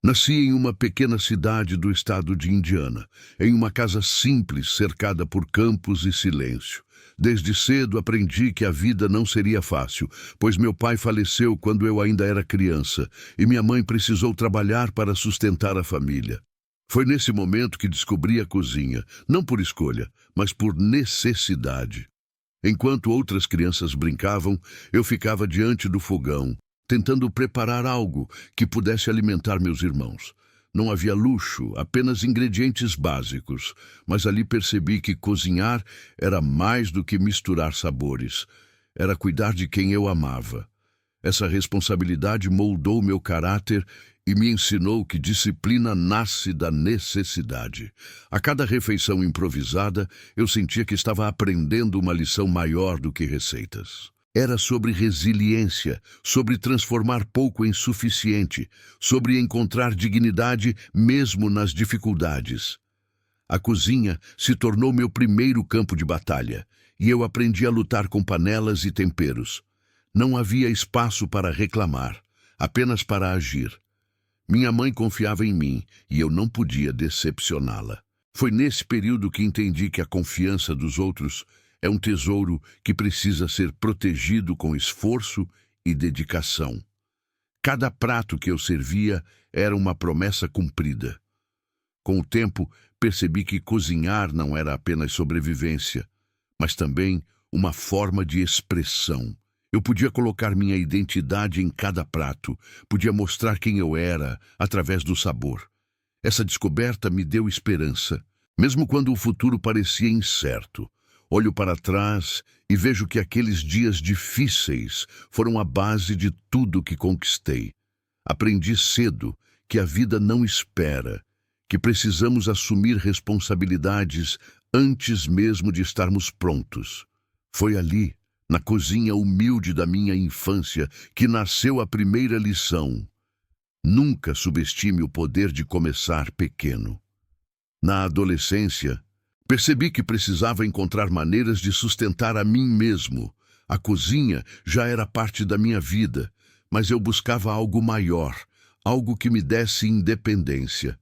Nasci em uma pequena cidade do estado de Indiana, em uma casa simples cercada por campos e silêncio. Desde cedo aprendi que a vida não seria fácil, pois meu pai faleceu quando eu ainda era criança e minha mãe precisou trabalhar para sustentar a família. Foi nesse momento que descobri a cozinha, não por escolha, mas por necessidade. Enquanto outras crianças brincavam, eu ficava diante do fogão, tentando preparar algo que pudesse alimentar meus irmãos. Não havia luxo, apenas ingredientes básicos, mas ali percebi que cozinhar era mais do que misturar sabores. Era cuidar de quem eu amava. Essa responsabilidade moldou meu caráter e me ensinou que disciplina nasce da necessidade. A cada refeição improvisada, eu sentia que estava aprendendo uma lição maior do que receitas. Era sobre resiliência, sobre transformar pouco em suficiente, sobre encontrar dignidade mesmo nas dificuldades. A cozinha se tornou meu primeiro campo de batalha, e eu aprendi a lutar com panelas e temperos. Não havia espaço para reclamar, apenas para agir. Minha mãe confiava em mim, e eu não podia decepcioná-la. Foi nesse período que entendi que a confiança dos outros é um tesouro que precisa ser protegido com esforço e dedicação. Cada prato que eu servia era uma promessa cumprida. Com o tempo, percebi que cozinhar não era apenas sobrevivência, mas também uma forma de expressão. Eu podia colocar minha identidade em cada prato, podia mostrar quem eu era através do sabor. Essa descoberta me deu esperança, mesmo quando o futuro parecia incerto. Olho para trás e vejo que aqueles dias difíceis foram a base de tudo que conquistei. Aprendi cedo que a vida não espera, que precisamos assumir responsabilidades antes mesmo de estarmos prontos. Foi ali, na cozinha humilde da minha infância, que nasceu a primeira lição. Nunca subestime o poder de começar pequeno. Na adolescência, percebi que precisava encontrar maneiras de sustentar a mim mesmo. A cozinha já era parte da minha vida, mas eu buscava algo maior, algo que me desse independência.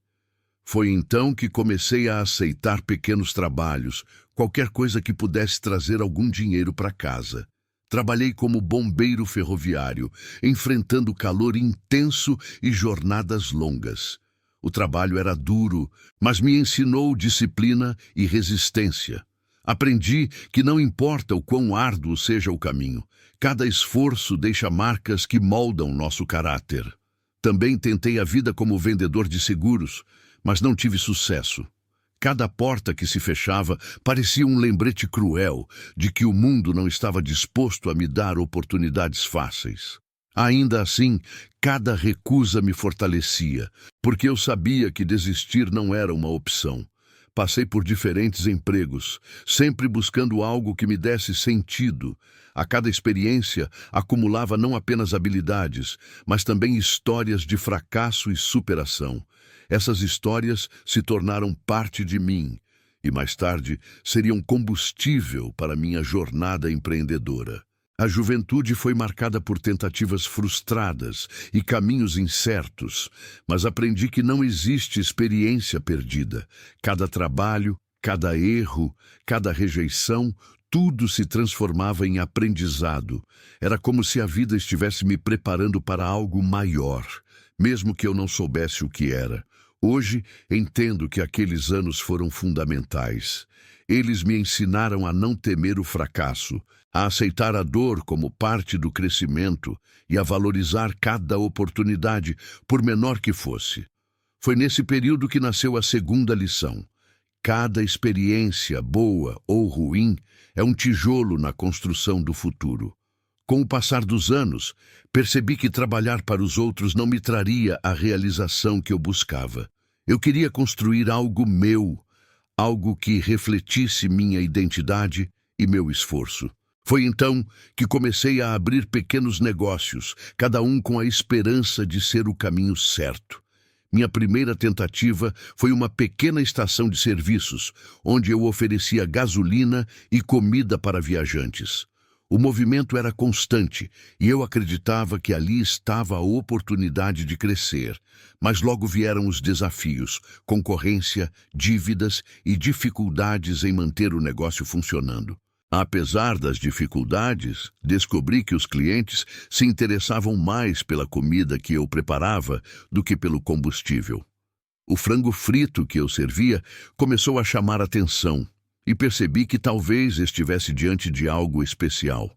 Foi então que comecei a aceitar pequenos trabalhos, qualquer coisa que pudesse trazer algum dinheiro para casa. Trabalhei como bombeiro ferroviário, enfrentando calor intenso e jornadas longas. O trabalho era duro, mas me ensinou disciplina e resistência. Aprendi que não importa o quão árduo seja o caminho, cada esforço deixa marcas que moldam nosso caráter. Também tentei a vida como vendedor de seguros, mas não tive sucesso. Cada porta que se fechava parecia um lembrete cruel de que o mundo não estava disposto a me dar oportunidades fáceis. Ainda assim, cada recusa me fortalecia, porque eu sabia que desistir não era uma opção. Passei por diferentes empregos, sempre buscando algo que me desse sentido. A cada experiência, acumulava não apenas habilidades, mas também histórias de fracasso e superação. Essas histórias se tornaram parte de mim e, mais tarde, seriam combustível para minha jornada empreendedora. A juventude foi marcada por tentativas frustradas e caminhos incertos, mas aprendi que não existe experiência perdida. Cada trabalho, cada erro, cada rejeição, tudo se transformava em aprendizado. Era como se a vida estivesse me preparando para algo maior, mesmo que eu não soubesse o que era. Hoje, entendo que aqueles anos foram fundamentais. Eles me ensinaram a não temer o fracasso, a aceitar a dor como parte do crescimento e a valorizar cada oportunidade, por menor que fosse. Foi nesse período que nasceu a segunda lição. Cada experiência, boa ou ruim, é um tijolo na construção do futuro. Com o passar dos anos, percebi que trabalhar para os outros não me traria a realização que eu buscava. Eu queria construir algo meu, algo que refletisse minha identidade e meu esforço. Foi então que comecei a abrir pequenos negócios, cada um com a esperança de ser o caminho certo. Minha primeira tentativa foi uma pequena estação de serviços, onde eu oferecia gasolina e comida para viajantes. O movimento era constante e eu acreditava que ali estava a oportunidade de crescer. Mas logo vieram os desafios, concorrência, dívidas e dificuldades em manter o negócio funcionando. Apesar das dificuldades, descobri que os clientes se interessavam mais pela comida que eu preparava do que pelo combustível. O frango frito que eu servia começou a chamar atenção e percebi que talvez estivesse diante de algo especial.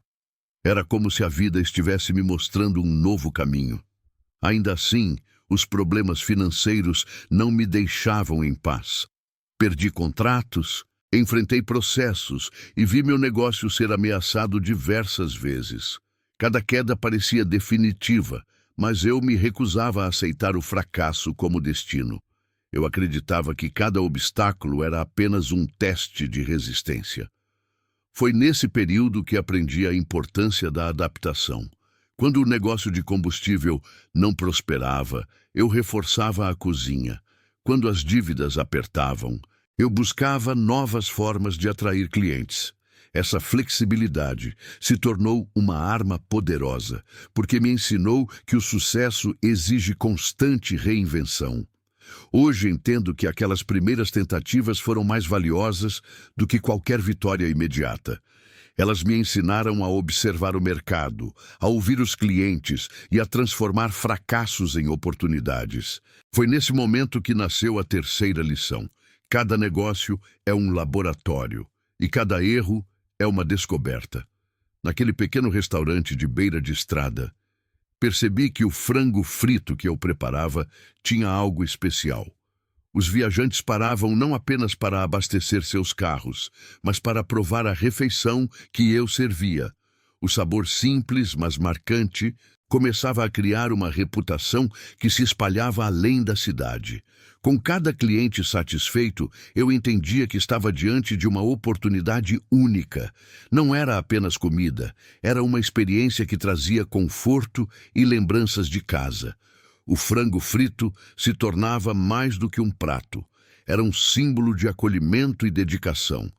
Era como se a vida estivesse me mostrando um novo caminho. Ainda assim, os problemas financeiros não me deixavam em paz. Perdi contratos, enfrentei processos e vi meu negócio ser ameaçado diversas vezes. Cada queda parecia definitiva, mas eu me recusava a aceitar o fracasso como destino. Eu acreditava que cada obstáculo era apenas um teste de resistência. Foi nesse período que aprendi a importância da adaptação. Quando o negócio de combustível não prosperava, eu reforçava a cozinha. Quando as dívidas apertavam, eu buscava novas formas de atrair clientes. Essa flexibilidade se tornou uma arma poderosa, porque me ensinou que o sucesso exige constante reinvenção. Hoje entendo que aquelas primeiras tentativas foram mais valiosas do que qualquer vitória imediata. Elas me ensinaram a observar o mercado, a ouvir os clientes e a transformar fracassos em oportunidades. Foi nesse momento que nasceu a terceira lição. Cada negócio é um laboratório e cada erro é uma descoberta. Naquele pequeno restaurante de beira de estrada, percebi que o frango frito que eu preparava tinha algo especial. Os viajantes paravam não apenas para abastecer seus carros, mas para provar a refeição que eu servia. O sabor simples, mas marcante, começava a criar uma reputação que se espalhava além da cidade. Com cada cliente satisfeito, eu entendia que estava diante de uma oportunidade única. Não era apenas comida, era uma experiência que trazia conforto e lembranças de casa. O frango frito se tornava mais do que um prato. Era um símbolo de acolhimento e dedicação.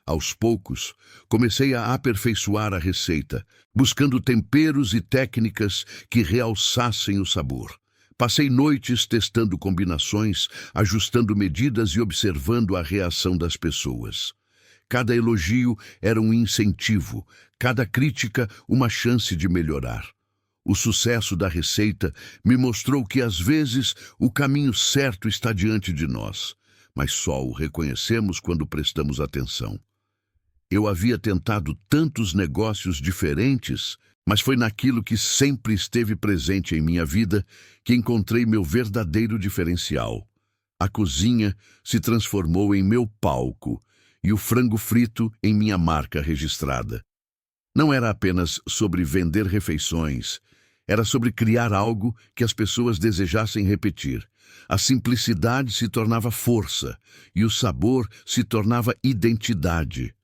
Aos poucos, comecei a aperfeiçoar a receita, buscando temperos e técnicas que realçassem o sabor. Passei noites testando combinações, ajustando medidas e observando a reação das pessoas. Cada elogio era um incentivo, cada crítica uma chance de melhorar. O sucesso da receita me mostrou que, às vezes, o caminho certo está diante de nós, mas só o reconhecemos quando prestamos atenção. Eu havia tentado tantos negócios diferentes, mas foi naquilo que sempre esteve presente em minha vida que encontrei meu verdadeiro diferencial. A cozinha se transformou em meu palco e o frango frito em minha marca registrada. Não era apenas sobre vender refeições, era sobre criar algo que as pessoas desejassem repetir. A simplicidade se tornava força e o sabor se tornava identidade.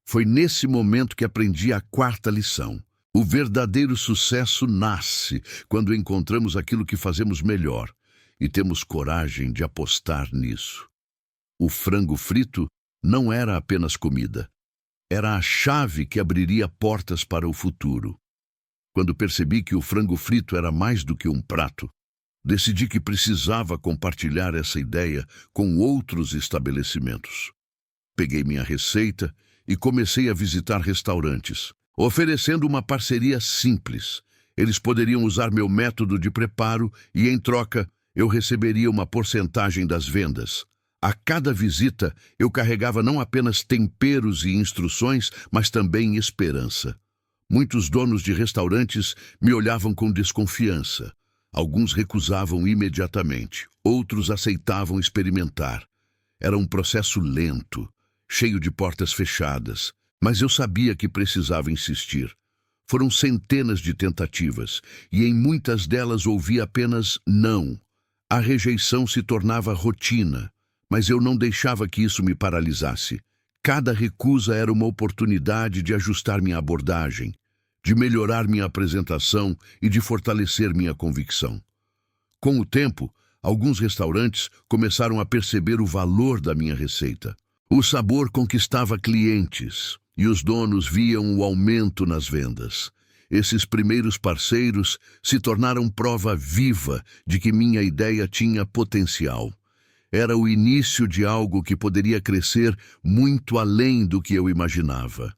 Foi nesse momento que aprendi a quarta lição. O verdadeiro sucesso nasce quando encontramos aquilo que fazemos melhor e temos coragem de apostar nisso. O frango frito não era apenas comida. Era a chave que abriria portas para o futuro. Quando percebi que o frango frito era mais do que um prato, decidi que precisava compartilhar essa ideia com outros estabelecimentos. Peguei minha receita e comecei a visitar restaurantes, oferecendo uma parceria simples. Eles poderiam usar meu método de preparo e, em troca, eu receberia uma porcentagem das vendas. A cada visita, eu carregava não apenas temperos e instruções, mas também esperança. Muitos donos de restaurantes me olhavam com desconfiança. Alguns recusavam imediatamente, outros aceitavam experimentar. Era um processo lento, cheio de portas fechadas, mas eu sabia que precisava insistir. Foram centenas de tentativas, e em muitas delas ouvi apenas não. A rejeição se tornava rotina, mas eu não deixava que isso me paralisasse. Cada recusa era uma oportunidade de ajustar minha abordagem, de melhorar minha apresentação e de fortalecer minha convicção. Com o tempo, alguns restaurantes começaram a perceber o valor da minha receita. O sabor conquistava clientes e os donos viam o aumento nas vendas. Esses primeiros parceiros se tornaram prova viva de que minha ideia tinha potencial. Era o início de algo que poderia crescer muito além do que eu imaginava.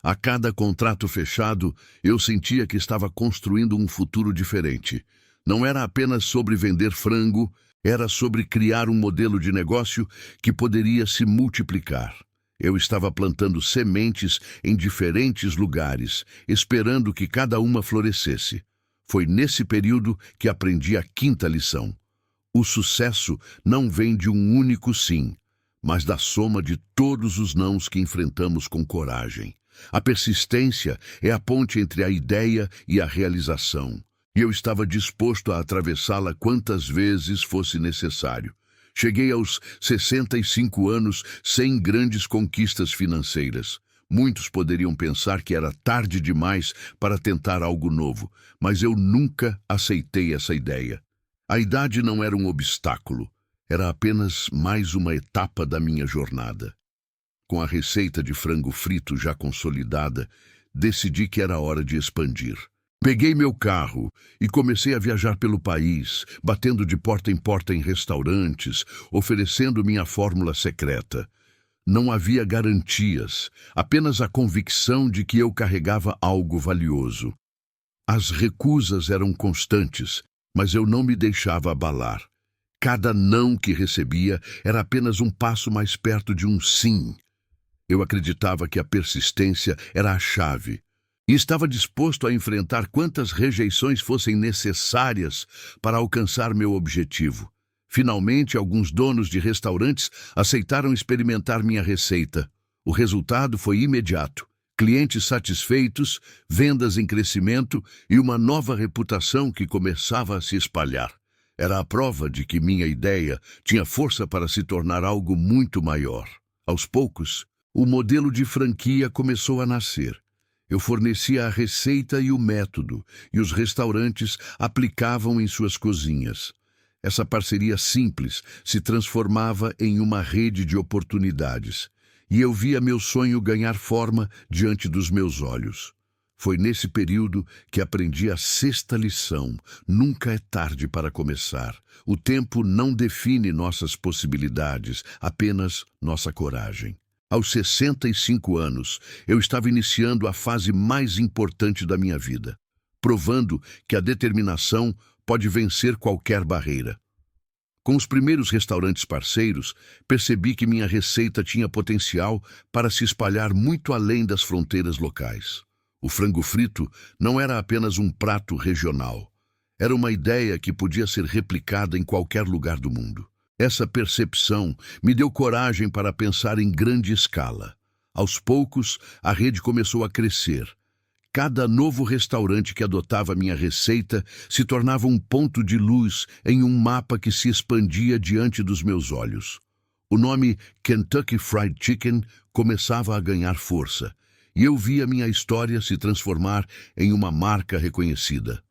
A cada contrato fechado, eu sentia que estava construindo um futuro diferente. Não era apenas sobre vender frango, era sobre criar um modelo de negócio que poderia se multiplicar. Eu estava plantando sementes em diferentes lugares, esperando que cada uma florescesse. Foi nesse período que aprendi a quinta lição. O sucesso não vem de um único sim, mas da soma de todos os nãos que enfrentamos com coragem. A persistência é a ponte entre a ideia e a realização, e eu estava disposto a atravessá-la quantas vezes fosse necessário. Cheguei aos 65 anos sem grandes conquistas financeiras. Muitos poderiam pensar que era tarde demais para tentar algo novo, mas eu nunca aceitei essa ideia. A idade não era um obstáculo, era apenas mais uma etapa da minha jornada. Com a receita de frango frito já consolidada, decidi que era hora de expandir. Peguei meu carro e comecei a viajar pelo país, batendo de porta em restaurantes, oferecendo minha fórmula secreta. Não havia garantias, apenas a convicção de que eu carregava algo valioso. As recusas eram constantes, mas eu não me deixava abalar. Cada não que recebia era apenas um passo mais perto de um sim. Eu acreditava que a persistência era a chave, e estava disposto a enfrentar quantas rejeições fossem necessárias para alcançar meu objetivo. Finalmente, alguns donos de restaurantes aceitaram experimentar minha receita. O resultado foi imediato. Clientes satisfeitos, vendas em crescimento e uma nova reputação que começava a se espalhar. Era a prova de que minha ideia tinha força para se tornar algo muito maior. Aos poucos, o modelo de franquia começou a nascer. Eu fornecia a receita e o método, e os restaurantes aplicavam em suas cozinhas. Essa parceria simples se transformava em uma rede de oportunidades, e eu via meu sonho ganhar forma diante dos meus olhos. Foi nesse período que aprendi a sexta lição: nunca é tarde para começar. O tempo não define nossas possibilidades, apenas nossa coragem. Aos 65 anos, eu estava iniciando a fase mais importante da minha vida, provando que a determinação pode vencer qualquer barreira. Com os primeiros restaurantes parceiros, percebi que minha receita tinha potencial para se espalhar muito além das fronteiras locais. O frango frito não era apenas um prato regional. Era uma ideia que podia ser replicada em qualquer lugar do mundo. Essa percepção me deu coragem para pensar em grande escala. Aos poucos, a rede começou a crescer. Cada novo restaurante que adotava minha receita se tornava um ponto de luz em um mapa que se expandia diante dos meus olhos. O nome Kentucky Fried Chicken começava a ganhar força, e eu via minha história se transformar em uma marca reconhecida.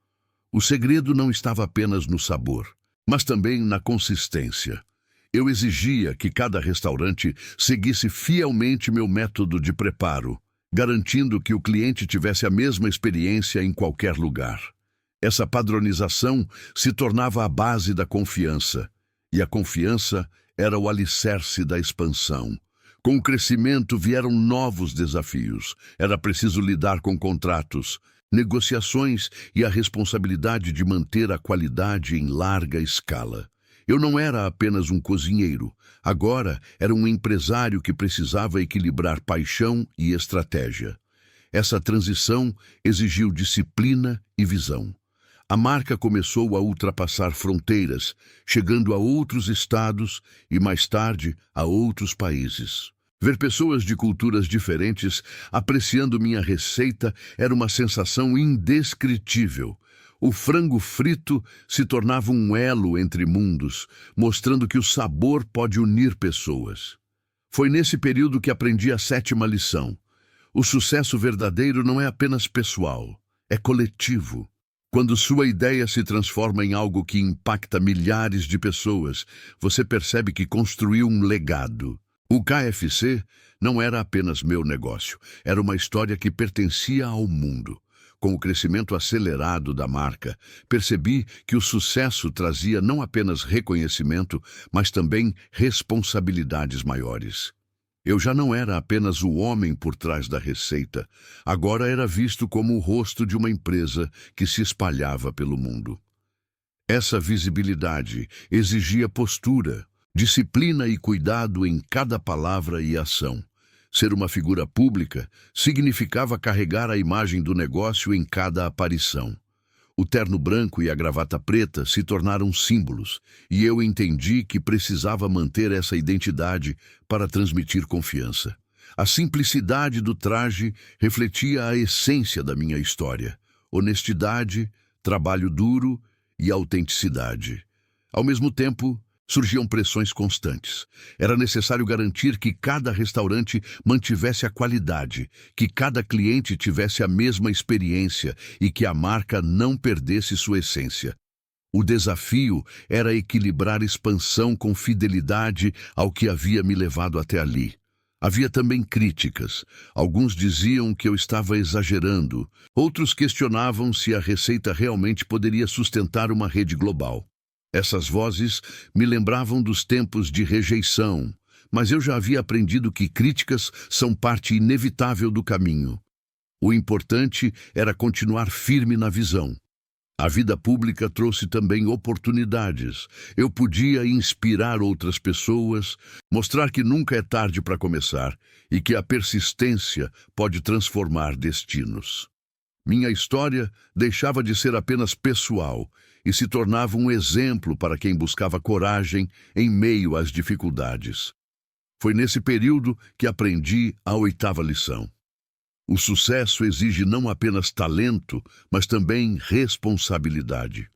O segredo não estava apenas no sabor, mas também na consistência. Eu exigia que cada restaurante seguisse fielmente meu método de preparo, garantindo que o cliente tivesse a mesma experiência em qualquer lugar. Essa padronização se tornava a base da confiança, e a confiança era o alicerce da expansão. Com o crescimento vieram novos desafios. Era preciso lidar com contratos, negociações e a responsabilidade de manter a qualidade em larga escala. Eu não era apenas um cozinheiro, agora era um empresário que precisava equilibrar paixão e estratégia. Essa transição exigiu disciplina e visão. A marca começou a ultrapassar fronteiras, chegando a outros estados e, mais tarde, a outros países. Ver pessoas de culturas diferentes apreciando minha receita era uma sensação indescritível. O frango frito se tornava um elo entre mundos, mostrando que o sabor pode unir pessoas. Foi nesse período que aprendi a sétima lição. O sucesso verdadeiro não é apenas pessoal, é coletivo. Quando sua ideia se transforma em algo que impacta milhares de pessoas, você percebe que construiu um legado. O KFC não era apenas meu negócio, era uma história que pertencia ao mundo. Com o crescimento acelerado da marca, percebi que o sucesso trazia não apenas reconhecimento, mas também responsabilidades maiores. Eu já não era apenas o homem por trás da receita, agora era visto como o rosto de uma empresa que se espalhava pelo mundo. Essa visibilidade exigia postura, disciplina e cuidado em cada palavra e ação. Ser uma figura pública significava carregar a imagem do negócio em cada aparição. O terno branco e a gravata preta se tornaram símbolos, e eu entendi que precisava manter essa identidade para transmitir confiança. A simplicidade do traje refletia a essência da minha história: honestidade, trabalho duro e autenticidade. Ao mesmo tempo, surgiam pressões constantes. Era necessário garantir que cada restaurante mantivesse a qualidade, que cada cliente tivesse a mesma experiência e que a marca não perdesse sua essência. O desafio era equilibrar expansão com fidelidade ao que havia me levado até ali. Havia também críticas. Alguns diziam que eu estava exagerando. Outros questionavam se a receita realmente poderia sustentar uma rede global. Essas vozes me lembravam dos tempos de rejeição, mas eu já havia aprendido que críticas são parte inevitável do caminho. O importante era continuar firme na visão. A vida pública trouxe também oportunidades. Eu podia inspirar outras pessoas, mostrar que nunca é tarde para começar e que a persistência pode transformar destinos. Minha história deixava de ser apenas pessoal e se tornava um exemplo para quem buscava coragem em meio às dificuldades. Foi nesse período que aprendi a 8ª lição. O sucesso exige não apenas talento, mas também responsabilidade.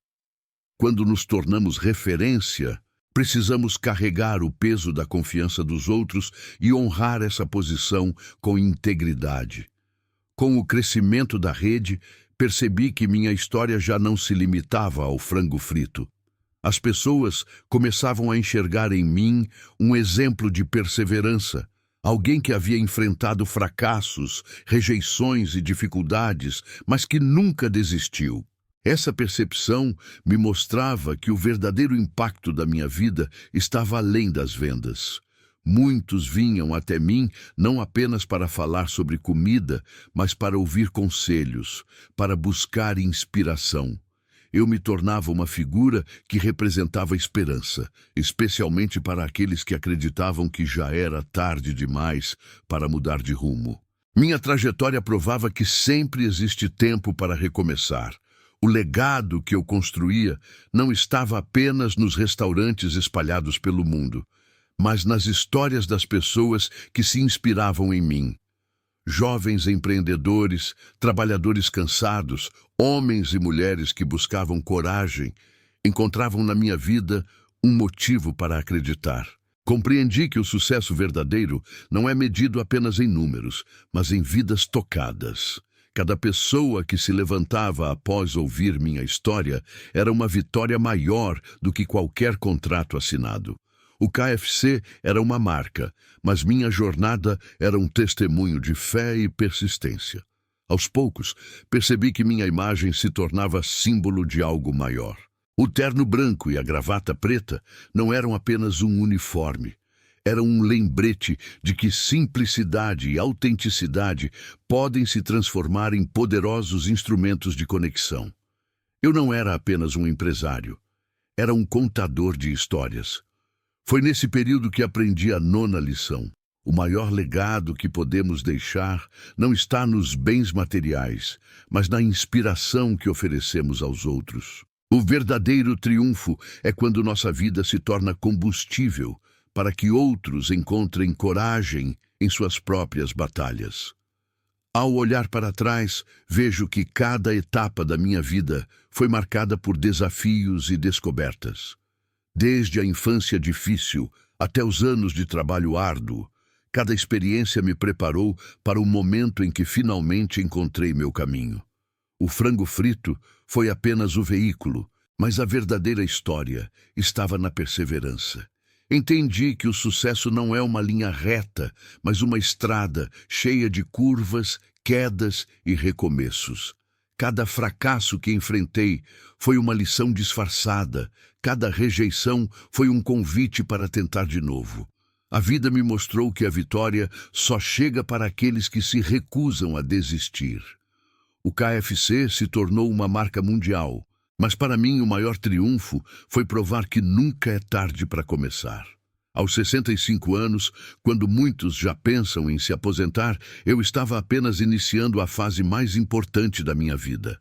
Quando nos tornamos referência, precisamos carregar o peso da confiança dos outros e honrar essa posição com integridade. Com o crescimento da rede, percebi que minha história já não se limitava ao frango frito. As pessoas começavam a enxergar em mim um exemplo de perseverança, alguém que havia enfrentado fracassos, rejeições e dificuldades, mas que nunca desistiu. Essa percepção me mostrava que o verdadeiro impacto da minha vida estava além das vendas. Muitos vinham até mim não apenas para falar sobre comida, mas para ouvir conselhos, para buscar inspiração. Eu me tornava uma figura que representava esperança, especialmente para aqueles que acreditavam que já era tarde demais para mudar de rumo. Minha trajetória provava que sempre existe tempo para recomeçar. O legado que eu construía não estava apenas nos restaurantes espalhados pelo mundo, mas nas histórias das pessoas que se inspiravam em mim. Jovens empreendedores, trabalhadores cansados, homens e mulheres que buscavam coragem, encontravam na minha vida um motivo para acreditar. Compreendi que o sucesso verdadeiro não é medido apenas em números, mas em vidas tocadas. Cada pessoa que se levantava após ouvir minha história era uma vitória maior do que qualquer contrato assinado. O KFC era uma marca, mas minha jornada era um testemunho de fé e persistência. Aos poucos, percebi que minha imagem se tornava símbolo de algo maior. O terno branco e a gravata preta não eram apenas um uniforme. Era um lembrete de que simplicidade e autenticidade podem se transformar em poderosos instrumentos de conexão. Eu não era apenas um empresário. Era um contador de histórias. Foi nesse período que aprendi a 9ª lição. O maior legado que podemos deixar não está nos bens materiais, mas na inspiração que oferecemos aos outros. O verdadeiro triunfo é quando nossa vida se torna combustível para que outros encontrem coragem em suas próprias batalhas. Ao olhar para trás, vejo que cada etapa da minha vida foi marcada por desafios e descobertas. Desde a infância difícil até os anos de trabalho árduo, cada experiência me preparou para o momento em que finalmente encontrei meu caminho. O frango frito foi apenas o veículo, mas a verdadeira história estava na perseverança. Entendi que o sucesso não é uma linha reta, mas uma estrada cheia de curvas, quedas e recomeços. Cada fracasso que enfrentei foi uma lição disfarçada, cada rejeição foi um convite para tentar de novo. A vida me mostrou que a vitória só chega para aqueles que se recusam a desistir. O KFC se tornou uma marca mundial, mas para mim o maior triunfo foi provar que nunca é tarde para começar. Aos 65 anos, quando muitos já pensam em se aposentar, eu estava apenas iniciando a fase mais importante da minha vida.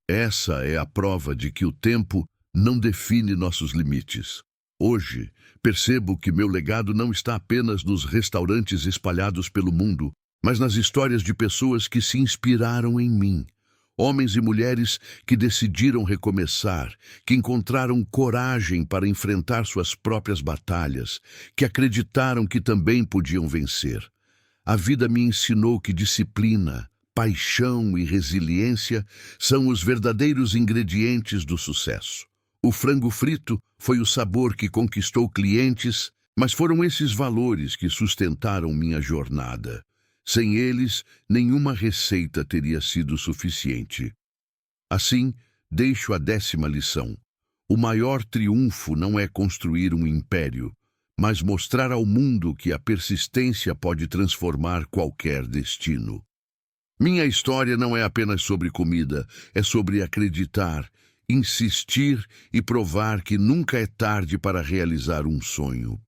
Essa é a prova de que o tempo não define nossos limites. Hoje, percebo que meu legado não está apenas nos restaurantes espalhados pelo mundo, mas nas histórias de pessoas que se inspiraram em mim. Homens e mulheres que decidiram recomeçar, que encontraram coragem para enfrentar suas próprias batalhas, que acreditaram que também podiam vencer. A vida me ensinou que disciplina, paixão e resiliência são os verdadeiros ingredientes do sucesso. O frango frito foi o sabor que conquistou clientes, mas foram esses valores que sustentaram minha jornada. Sem eles, nenhuma receita teria sido suficiente. Assim, deixo a 10ª lição. O maior triunfo não é construir um império, mas mostrar ao mundo que a persistência pode transformar qualquer destino. Minha história não é apenas sobre comida, é sobre acreditar, insistir e provar que nunca é tarde para realizar um sonho.